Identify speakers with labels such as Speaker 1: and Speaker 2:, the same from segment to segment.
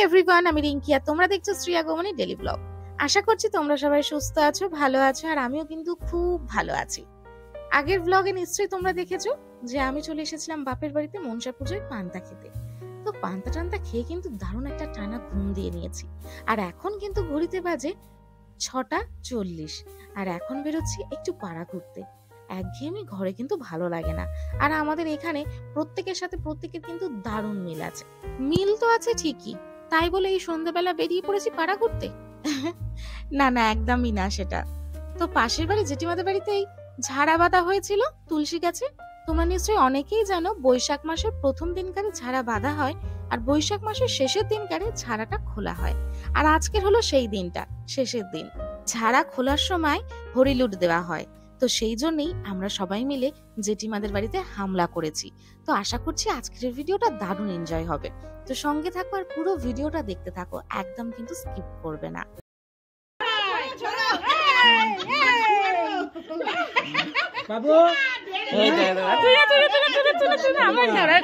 Speaker 1: Everyone, আমি রিঙ্কি আর তোমরা দেখছো শ্রিয়া গোমনি ডেলি ব্লগ। আশা করছি তোমরা সবাই সুস্থ আছো, ভালো আছো, আর আমিও কিন্তু খুব ভালো আছি। আগের ব্লগে নিশ্চয়ই তোমরা দেখেছো যে আমি চলে এসেছিলাম বাপের বাড়িতে মনসা পুজোয় পান্তা খেতে। তো পান্তা টান্তা খেয়ে কিন্তু দারুণ একটা টানা ঘুম দিয়ে নিয়েছি। আর এখন কিন্তু ঘড়িতে বাজে 6:40 আর এখন বেরোচ্ছি একটু পাড়া ঘুরতে। একঘেয়েমি ঘরে কিন্তু ভালো লাগে না, আর আমাদের এখানে প্রত্যেকের সাথে প্রত্যেকের কিন্তু দারুণ মিল আছে। মিল তো আছে ঠিকই, তাই বলে এই সন্ধ্যাবেলা বেরিয়ে পড়েছি পাড়া ঘুরতে? না না, একদমই না সেটা। তো পাশের বাড়ি জেঠিমাদের বাড়িতেই ঝাড়া বাঁধা হয়েছিল তুলসী গাছে। তোমরা নিশ্চয়ই অনেকেই জানো বৈশাখ মাসের প্রথম দিনকারে ঝাড়া বাঁধা হয়, আর বৈশাখ মাসের শেষের দিনকারে ঝাড়াটা খোলা হয়। আর আজকের হলো সেই দিনটা, শেষের দিন। ঝাড়া খোলার সময় হরিলুট দেওয়া হয়, তো সেই জন্যই আমরা সবাই মিলে জেঠিমাদের বাড়িতে হামলা করেছি। তো আশা করছি আজকের ভিডিওটা দারুণ এনজয় হবে। তো সঙ্গে থাকো আর পুরো ভিডিওটা দেখতে থাকো, একদম কিন্তু স্কিপ করবে না।
Speaker 2: বাবু
Speaker 1: এই দাদা তুই আমার ধরে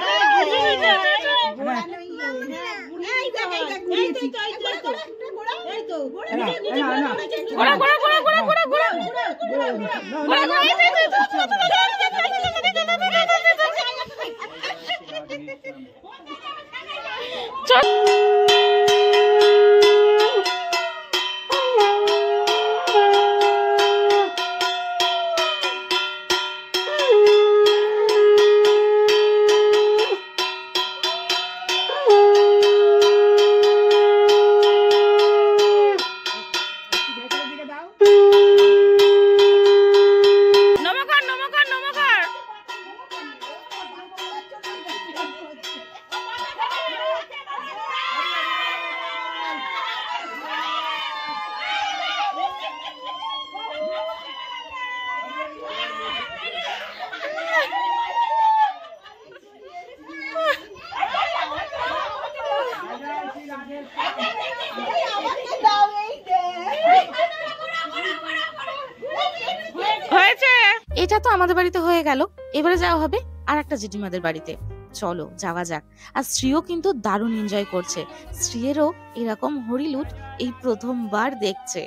Speaker 1: এটা তো আমাদের বাড়িতে হয়ে গেল। এবারে যাওয়া হবে আর একটা জেঠিমাদের বাড়িতে। চলো যাওয়া যাক। আর শ্রীও কিন্তু দারুণ এনজয় করছে। শ্রীয়েরও এরকম হরিলুট এই প্রথমবার দেখছে।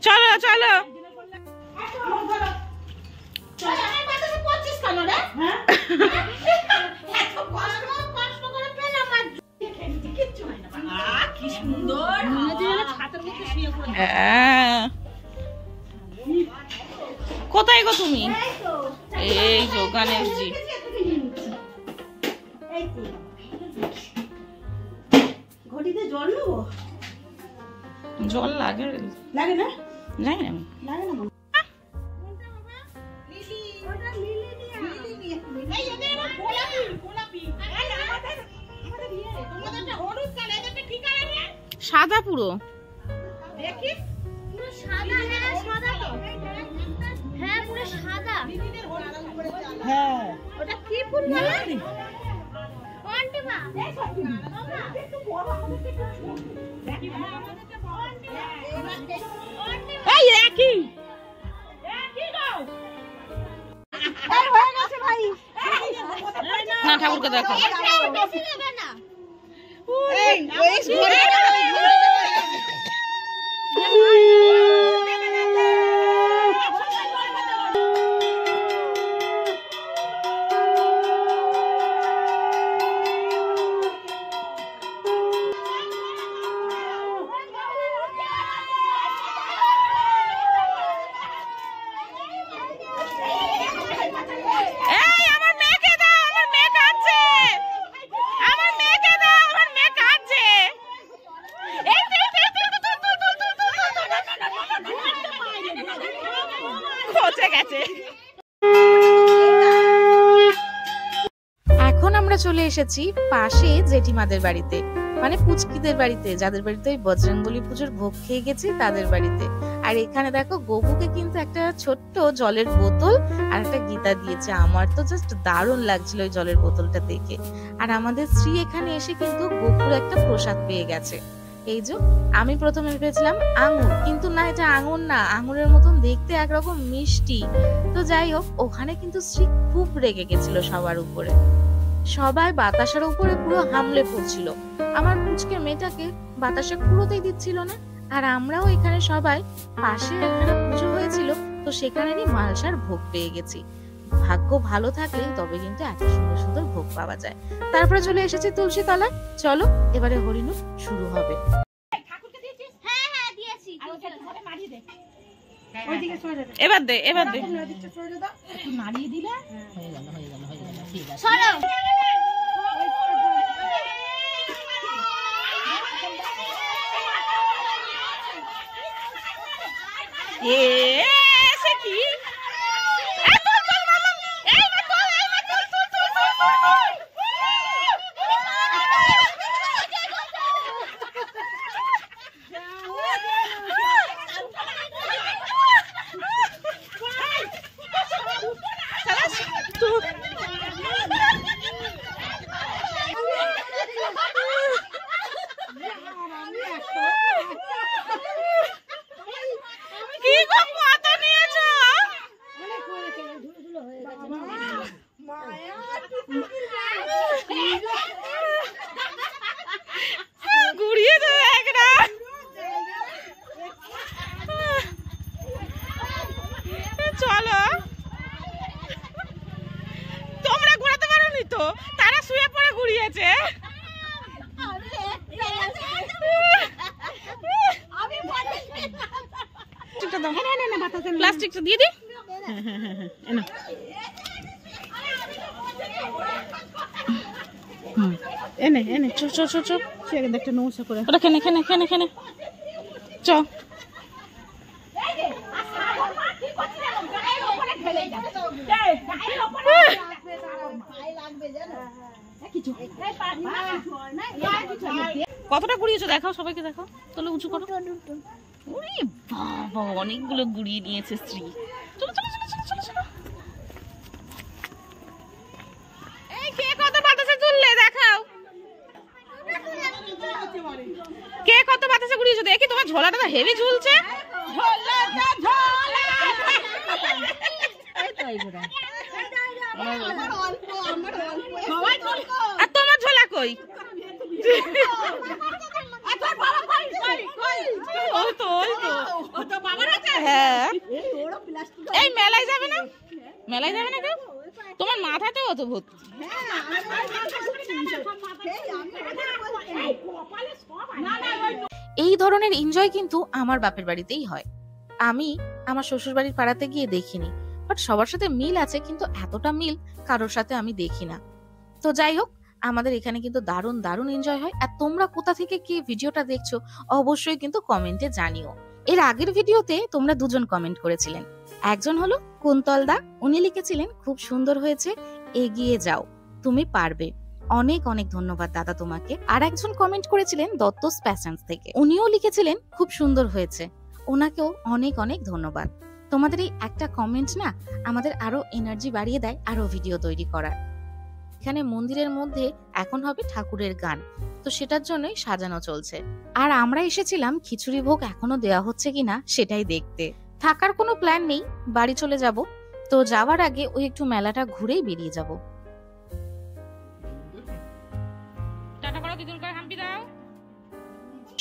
Speaker 1: চলো চলো কোথায় গো তুমি? এই যে গণেশজি। জল লাগে লাগে না? লাগে না, লাগে না। সাদা পুরো দেখি, পুরো সাদা। হ্যাঁ সাদা তো, হ্যাঁ পুরো সাদা। হ্যাঁ ওটা কি ফুল বলে? কোনটা মা? এই সব বাবা একটু বড় আমাদের থেকে ছোট দেখি আমাদেরটা বড়। এই একই একই দাও। এই হয়ে গেছে ভাই। না ঠাকুরকে দেখো, বেশি নেবে না। এই ওই ঘরে এই আমার মেয়েকে আমরা চলে এসেছি পাশে জেঠিমাদের বাড়িতে, মানে পুচকিদের বাড়িতে, যাদের বাড়িতে ওই বজরংবলী পুজোর ভোগ খেয়ে গেছি তাদের বাড়িতে। আর এখানে দেখো গপুকে কিন্তু একটা ছোট্ট জলের বোতল আর একটা গীতা দিয়েছে। আমার তো জাস্ট দারুণ লাগছিল ওই জলের বোতলটা দেখে। আর আমাদের শ্রী এখানে এসে কিন্তু গপুর একটা প্রসাদ পেয়ে গেছে। এই যে আমি প্রথমে ভেবেছিলাম আঙুর, কিন্তু না, এটা আঙুর না, আঙুরের মতন দেখতে একরকম মিষ্টি। তো যাই হোক, ওখানে কিন্তু শ্রী খুব রেগে গেছিল সবার উপরে। সবাই বাতাসার উপরে পুরো হামলে পড়ছিল, আমার পুচকে মেয়েটাকে বাতাসা কুড়োতেই দিচ্ছিল না। আর আমরাও এখানে সবাই, পাশে এখানে পুজো হয়েছিল তো সেখানেরই মালসার ভোগ পেয়ে গেছি। ভাগ্য ভালো থাকলে তবে কিন্তু এত সুন্দর সুন্দর ভোগ পাওয়া যায়। তারপরে চলে এসেছি তুলসী তলায়। চলো এবারে হরিণু শুরু হবে।
Speaker 2: এবার দে, এবার দে।
Speaker 3: নাড়িয়ে দিলে হয়ে গেল, হয়ে গেল, হয়ে গেল, ঠিক আছে।
Speaker 2: সে কি গুড়িয়ে দেবে একটা। চলো, তোমরা ঘোরাতে পারোনি তো, তারা শুয়ে পড়ে ঘুরিয়েছে। প্লাস্টিকটা দিয়ে দি। এনে এনে চ চ চ চ একটা নৌসা করে ওটা খেনে খেনে খেনে খেনে চ। কতটা গুড়িয়েছো দেখাও, সবাইকে দেখাও, তাহলে উঁচু করো। ওরে বাবা, অনেকগুলো গুড়িয়ে নিয়েছে শ্রী। চলো চলো চলো চলো চলো চলো। এই কে কত বাতাসে ঝুললে দেখাও, কে কত বাতাসে গুড়িয়েছো দেখি। তোমার ঝোলাটা তো হেভি ঝুলছে। আর তোমার ঝোলা কই? হ্যাঁ, এই মেলায় যাবে না, মেলায় যাবে না কেউ? তোমার মাথাতেও অত ভর্তি।
Speaker 1: এই ধরনের এনজয় কিন্তু আমার বাপের বাড়িতেই হয়। আমি আমার শ্বশুর বাড়ির পাড়াতে গিয়ে দেখিনি, বাট সবার সাথে মিল আছে, কিন্তু এতটা মিল কারোর সাথে আমি দেখি না। তো যাই হোক, আমাদের এখানে কিন্তু দারুণ দারুণ এনজয় হয়। আর তোমরা কোথা থেকে কি ভিডিওটা দেখছো অবশ্যই কিন্তু কমেন্টে জানিও। এর আগের ভিডিওতে তোমরা দুজন কমেন্ট করেছিলেন। একজন হলো কুন্তল দা, উনি লিখেছিলেন খুব সুন্দর হয়েছে, এগিয়ে যাও, তুমি পারবে। অনেক অনেক ধন্যবাদ দাদা তোমাকে। আর একজন কমেন্ট করেছিলেন দত্তস প্যাশনস থেকে, উনিও লিখেছিলেন খুব সুন্দর হয়েছে, ওনাকেও অনেক অনেক ধন্যবাদ। তোমাদের এই একটা কমেন্ট না আমাদের আরো এনার্জি বাড়িয়ে দেয় আরো ভিডিও তৈরি করার। এখানে মন্দিরের মধ্যে এখন হবে ঠাকুরের গান, তো সেটার জন্যই সাজানো চলছে। আর আমরা এসেছিলাম খিচুড়ি ভোগ এখনো দেওয়া হচ্ছে কিনা সেটাই দেখতে। থাকার কোনো প্ল্যান নেই, বাড়ি চলে যাব। তো যাওয়ার আগে ওই একটু মেলাটা ঘুরেই বেরিয়ে যাব।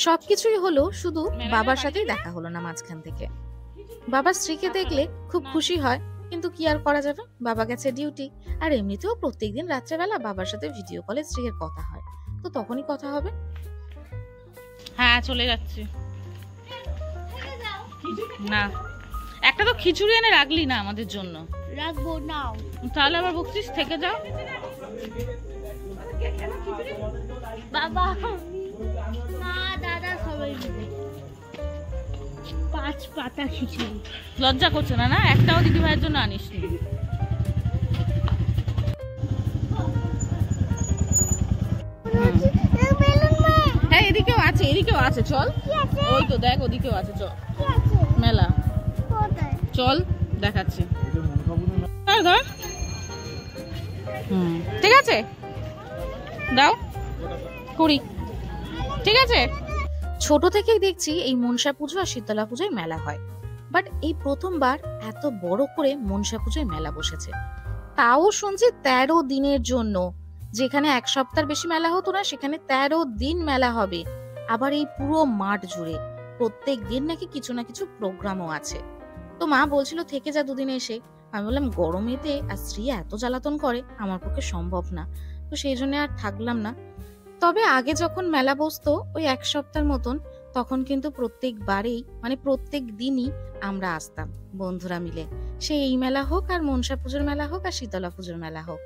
Speaker 1: সবকিছুই হলো, শুধু বাবার সাথেই দেখা হলো না মাঝখান থেকে। বাবা স্ত্রীকে দেখলে খুব খুশি হয়, কিন্তু কি আর করা যাবে, বাবা গেছে ডিউটি। আর এমনিতেও প্রত্যেকদিন রাত্রেবেলা বাবার সাথে ভিডিও কলে স্ত্রীর কথা হয়, তো তখনই কথা হবে।
Speaker 2: হ্যাঁ চলে যাচ্ছি। না, একটা তো খিচুড়ি এনে রাখলি না আমাদের জন্য।
Speaker 3: রাখবো নাও,
Speaker 2: তাহলে আবার বকছিস, থেকে যাও।
Speaker 3: বাবা না দাদা সবাই মিলে 5 পাতা খিচুড়ি।
Speaker 2: লজ্জা করছে না? না একটাও দিদি ভাইয়ের জন্য আনিসনি। ওদিকেও আছে, চল। ওই তো দেখ, ওদিকেও আছে, চল। মেলা, চল দেখাচ্ছি। ধর, ঠিক আছে, দাও কুড়ি, ঠিক আছে।
Speaker 1: ছোট থেকেই দেখছি এই মনসা পুজো আর শীতলা পুজোয় মেলা হয়, বাট এই প্রথমবার এত বড় করে মনসা পুজোয় মেলা বসেছে। তাও শুনছি 13 দিনের জন্য। যেখানে এক সপ্তাহের বেশি মেলা হতো না, সেখানে 13 দিন মেলা হবে। আবার এই পুরো মাঠ জুড়ে প্রত্যেক দিন নাকি কিছু না কিছু প্রোগ্রামও আছে। তো মা বলছিল থেকে যা দুদিনে এসে। আমি বললাম গরমেতে আর স্ত্রী এত জ্বালাতন করে, আমার পক্ষে সম্ভব না। তো সেই জন্য আর থাকলাম না। তবে আগে যখন মেলা বসতো ওই এক সপ্তাহের মতন, তখন কিন্তু প্রত্যেকবারেই মানে প্রত্যেক দিনই আমরা আসতাম বন্ধুরা মিলে। সে এই মেলা হোক আর মনসা পুজোর মেলা হোক আর শীতলা পুজোর মেলা হোক।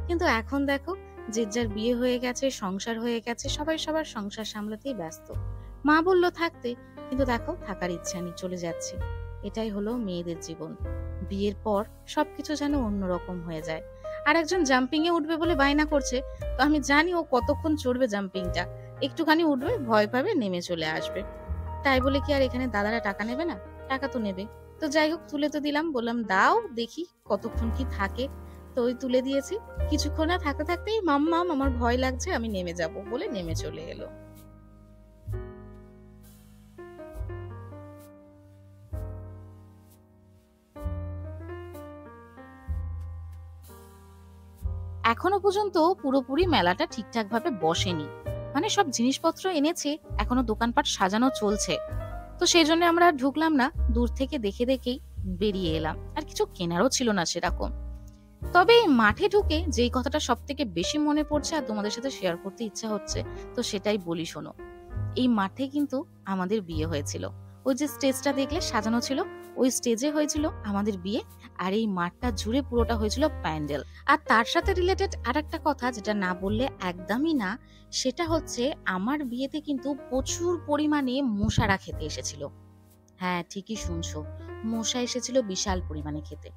Speaker 1: কিন্তু এখন দেখো, যে যার বিয়ে হয়ে গেছে, সংসার হয়ে গেছে, সবাই সবার সংসার সামলাতেই ব্যস্ত। মা বলল থাকতে, কিন্তু দেখো থাকার ইচ্ছা নেই, চলে যাচ্ছি। এটাই হলো মেয়েদের জীবন। বিয়ের পর সবকিছু যেন অন্যরকম হয়ে যায়। আর একজন জাম্পিং এ উঠবে বলে বায়না করছে, তো আমি জানি ও কতক্ষণ চড়বে জাম্পিংটা। একটুখানি উঠবে, ভয় পাবে, নেমে চলে আসবে। তাই বলে কি আর এখানে দাদারা টাকা নেবে না? টাকা তো নেবে। তো যাই হোক, তুলে তো দিলাম, বললাম দাও দেখি কতক্ষণ কি থাকে। তো ওই তুলে দিয়েছি। কিছুক্ষণ না থাকতে থাকতেই মাম্মাম আমার ভয় লাগছে, আমি নেমে যাব বলে নেমে চলে এলো। এখনো পর্যন্ত পুরোপুরি মেলাটা ঠিকঠাক ভাবে বসেনি। মানে সব জিনিসপত্র এনেছে, এখনো দোকানপাট সাজানো চলছে। তো সেই জন্য আমরা ঢুকলাম না, দূর থেকে দেখে দেখেই বেরিয়ে এলাম। আর কিছু কেনারও ছিল না সেরকম। তবে এই মাঠে ঢুকে যেই কথাটা সব থেকে বেশি মনে পড়ছে আর তোমাদের সাথে শেয়ার করতে ইচ্ছা হচ্ছে, তো সেটাই বলি শোনো। এই মাঠে কিন্তু আমাদের বিয়ে হয়েছিল। ওই যে স্টেজটা দেখলে সাজানো ছিল, ওই স্টেজে হয়েছিল আমাদের বিয়ে। আর এই মাঠটা জুড়ে পুরোটা হয়েছিল প্যান্ডেল। আর তার সাথে রিলেটেড আর একটা কথা যেটা না বললে একদমই না, সেটা হচ্ছে আমার বিয়েতে কিন্তু প্রচুর পরিমাণে মশারা খেতে এসেছিল। হ্যাঁ ঠিকই শুনছো, মশা এসেছিল বিশাল পরিমাণে খেতে।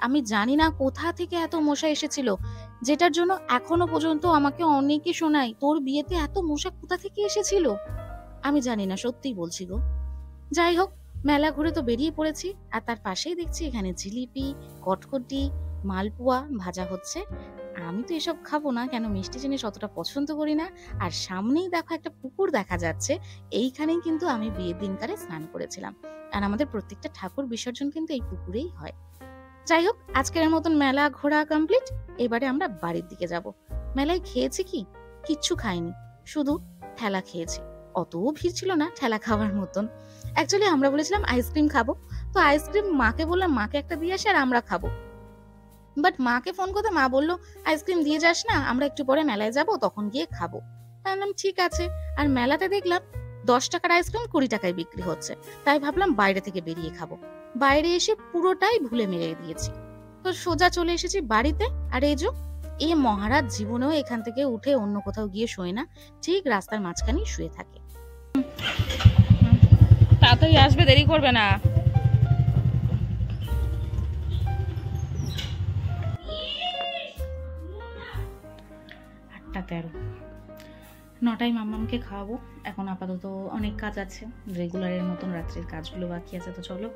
Speaker 1: আমি জানি না কোথা থেকে এত মশা এসেছিল, যেটার জন্য এখনো পর্যন্ত আমাকে অনেকে শোনায় তোর বিয়েতে এত মশা কোথা থেকে এসেছিল। আমি জানি না, সত্যিই বলছি গো। যাই হোক, মেলা ঘুরে তো বেরিয়ে পড়েছি। আর তার পাশেই দেখছি এখানে জিলিপি, কটকটি, মালপোয়া ভাজা হচ্ছে। আমি তো এসব খাবো না, কেন মিষ্টি জিনিস অতটা পছন্দ করি না। আর সামনেই দেখো একটা পুকুর দেখা যাচ্ছে, এইখানেই কিন্তু আমি বিয়ের দিনকারে স্নান করেছিলাম। আর আমাদের প্রত্যেকটা ঠাকুর বিসর্জন কিন্তু এই পুকুরেই হয়। যাই হোক, আজকের মতন মেলা ঘোরা কমপ্লিট। এবারে আমরা বাড়ির দিকে যাব। মেলায় খেয়েছি কি? কিচ্ছু খাইনি, শুধু ঠেলা খেয়েছি। অতও ভিড় ছিল না ঠেলা খাওয়ার মতন। অ্যাকচুয়ালি আমরা বলেছিলাম আইসক্রিম খাবো। তো আইসক্রিম মাকে বললাম মাকে একটা দিয়ে আসে আর আমরা খাবো। বাট মাকে ফোন করতে মা বললো আইসক্রিম দিয়ে যাস না, আমরা একটু পরে মেলায় যাব, তখন গিয়ে খাবো। বললাম ঠিক আছে। আর মেলাতে দেখলাম 10 টাকার আইসক্রিম 20 টাকায় বিক্রি হচ্ছে। তাই ভাবলাম বাইরে থেকে বেরিয়ে খাবো। বাইরে এসে পুরোটাই ভুলে মেরে দিয়েছি। তো সোজা চলে এসেছি বাড়িতে। আর এই যে এই মহারাজ জীবনেও এখান থেকে উঠে অন্য কোথাও গিয়ে শোয় না, ঠিক রাস্তার মাঝখানেই শুয়ে থাকে।
Speaker 2: তাড়াতাড়ি আসবে, দেরি করবে না। 8:13, 9টায় মাম্মামকে খাওয়াবো। এখন আপাতত অনেক কাজ আছে, রেগুলারের মতন রাত্রের কাজগুলো বাকি আছে। তো চলো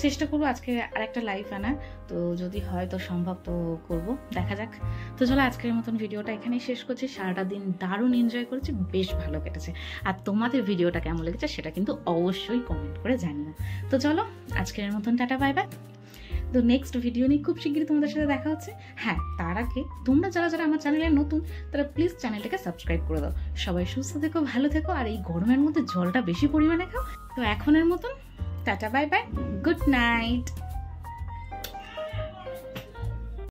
Speaker 2: চেষ্টা করবো আজকে আরেকটা লাইভ আনার। তো যদি হয় তো সম্ভব তো করবো, দেখা যাক। তো চলো আজকের মতন ভিডিওটা এখানেই শেষ করছি। সারাটা দিন দারুণ এনজয় করেছি, বেশ ভালো কেটেছে। আর তোমাদের ভিডিওটা কেমন লেগেছে সেটা কিন্তু অবশ্যই কমেন্ট করে জানিও। তো চলো আজকের মতন টাটা, বাই বাই। তো নেক্সট ভিডিও নিয়ে খুব শীঘ্রই তোমাদের সাথে দেখা হচ্ছে। হ্যাঁ, তার আগে তোমরা যারা যারা আমার চ্যানেলে নতুন, তারা প্লিজ চ্যানেলটাকে সাবস্ক্রাইব করে দাও। সবাই সুস্থ থেকো, ভালো থেকো, আর এই গরমের মধ্যে জলটা বেশি পরিমাণে খাও। তো এখনের মতন tata, bye bye, good night.